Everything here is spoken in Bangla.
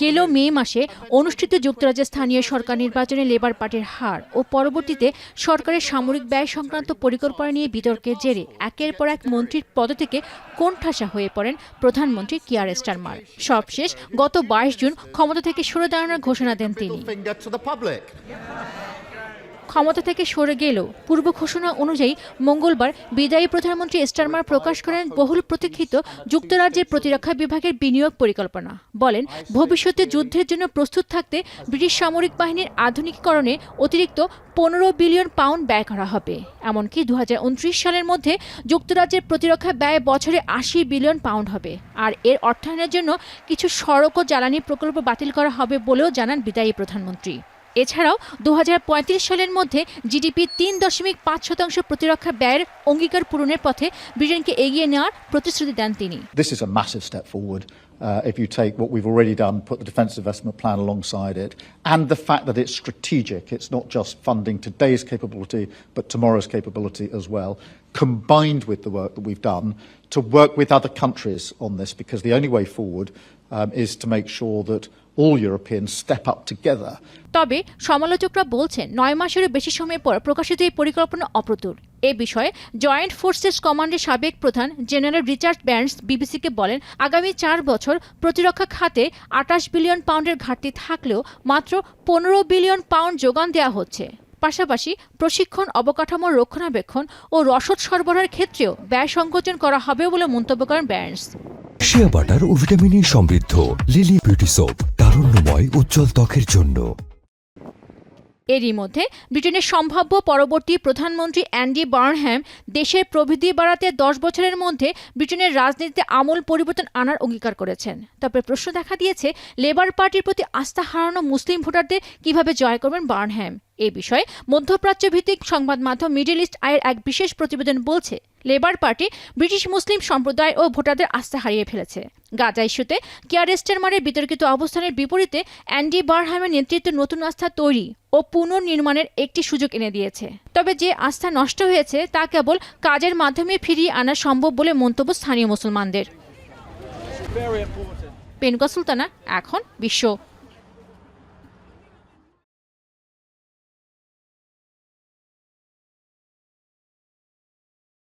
গেল মে মাসে অনুষ্ঠিত যুক্তরাজ্যের স্থানীয় সরকার নির্বাচনে লেবার পার্টির হার ও পরবর্তীতে সরকারের সামরিক ব্যয় সংক্রান্ত পরিকল্পনা নিয়ে বিতর্কের জেরে একের পর এক মন্ত্রীর পদ থেকে কোণঠাসা হয়ে পড়েন প্রধানমন্ত্রী কিয়ার স্টারমার। সবশেষ গত 22 জুন ক্ষমতা থেকে সরে দাঁড়ানোর ঘোষণা দেন তিনি। ক্ষমতা থেকে সরে গেলেও পূর্ব ঘোষণা অনুযায়ী মঙ্গলবার বিদায়ী প্রধানমন্ত্রী স্টারমার প্রকাশ করেন বহুল প্রতীক্ষিত যুক্তরাজ্যের প্রতিরক্ষা বিভাগের বিনিয়োগ পরিকল্পনা। বলেন, ভবিষ্যতে যুদ্ধের জন্য প্রস্তুত থাকতে ব্রিটিশ সামরিক বাহিনীর আধুনিকীকরণে অতিরিক্ত 15 বিলিয়ন পাউন্ড ব্যয় করা হবে। এমনকি 2029 সালের মধ্যে যুক্তরাজ্যের প্রতিরক্ষা ব্যয় বছরে 80 বিলিয়ন পাউন্ড হবে। আর এর অর্থায়নের জন্য কিছু সড়ক ও জ্বালানি প্রকল্প বাতিল করা হবে বলেও জানান বিদায়ী প্রধানমন্ত্রী। এছাড়াও 2035 সালের মধ্যে জিডিপি 3.5% প্রতিরক্ষা ব্যয়ের অঙ্গীকার পূরণের পথে ব্রিটেনকে এগিয়ে নেওয়ার প্রতিশ্রুতি দেন তিনি। This is a massive step forward. If you take what we've already done, put the Defence Investment Plan alongside it, and the fact that it's strategic, it's not just funding today's capability, but tomorrow's capability as well, combined with the work that we've done to work with other countries on this, because the only way forward is to make sure that all Europeans step up together. তবে সমালোচকরা বলছেন 9 মাসেরও বেশি সময় পর প্রকাশিত এই পরিকল্পনা অপ্রতুল। এ বিষয়ে জয়েন্ট ফোর্সেস কমান্ডের সাবেক প্রধান জেনারেল রিচার্ড বার্নস বিবিসিকে বলেন, আগামী 4 বছর প্রতিরক্ষা খাতে 28 বিলিয়ন পাউন্ডের ঘাটতি থাকলেও মাত্র 15 বিলিয়ন পাউন্ড যোগান দেওয়া হচ্ছে। পাশাপাশি প্রশিক্ষণ, অবকাঠামোর রক্ষণাবেক্ষণ ও রসদ সরবরাহের ক্ষেত্রেও ব্যয় সংকোচন করা হবে বলে মন্তব্য করেন বার্নস। শিয়া বাটার ও ভিটামিনে সমৃদ্ধ লিলি বিউটি সোপ, তারুণ্যময় উজ্জ্বল ত্বকের জন্য। এরই মধ্যে ব্রিটেনের সম্ভাব্য পরবর্তী প্রধানমন্ত্রী অ্যান্ডি বার্নহ্যাম দেশের প্রবৃদ্ধি বাড়াতে 10 বছরের মধ্যে ব্রিটেনের রাজনীতিতে আমূল পরিবর্তন আনার অঙ্গীকার করেছেন। তবে প্রশ্ন দেখা দিয়েছে, লেবার পার্টির প্রতি আস্থা হারানো মুসলিম ভোটারদের কিভাবে জয় করবেন বার্নহ্যাম। এ বিষয়ে মধ্যপ্রাচ্য ভিত্তিক সংবাদ মাধ্যম মিডল ইস্ট আইয়ের এক বিশেষ প্রতিবেদন বলছে, লেবার পার্টি ব্রিটিশ মুসলিম সম্প্রদায় ও ভোটারদের আস্থা হারিয়ে ফেলেছে। গাজা ইস্যুতে কিয়ার স্টারমারের বিতর্কিত অবস্থানের বিপরীতে অ্যান্ডি বার্নহ্যামের নেতৃত্বে নতুন আস্থা তৈরি ও পুনর্নির্মাণের একটি সুযোগ এনে দিয়েছে। তবে যে আস্থা নষ্ট হয়েছে তা কেবল কাজের মাধ্যমে ফিরিয়ে আনা সম্ভব বলে মন্তব্য স্থানীয় মুসলমানদের। পেনুকা সুলতানা, এখন বিশ্ব।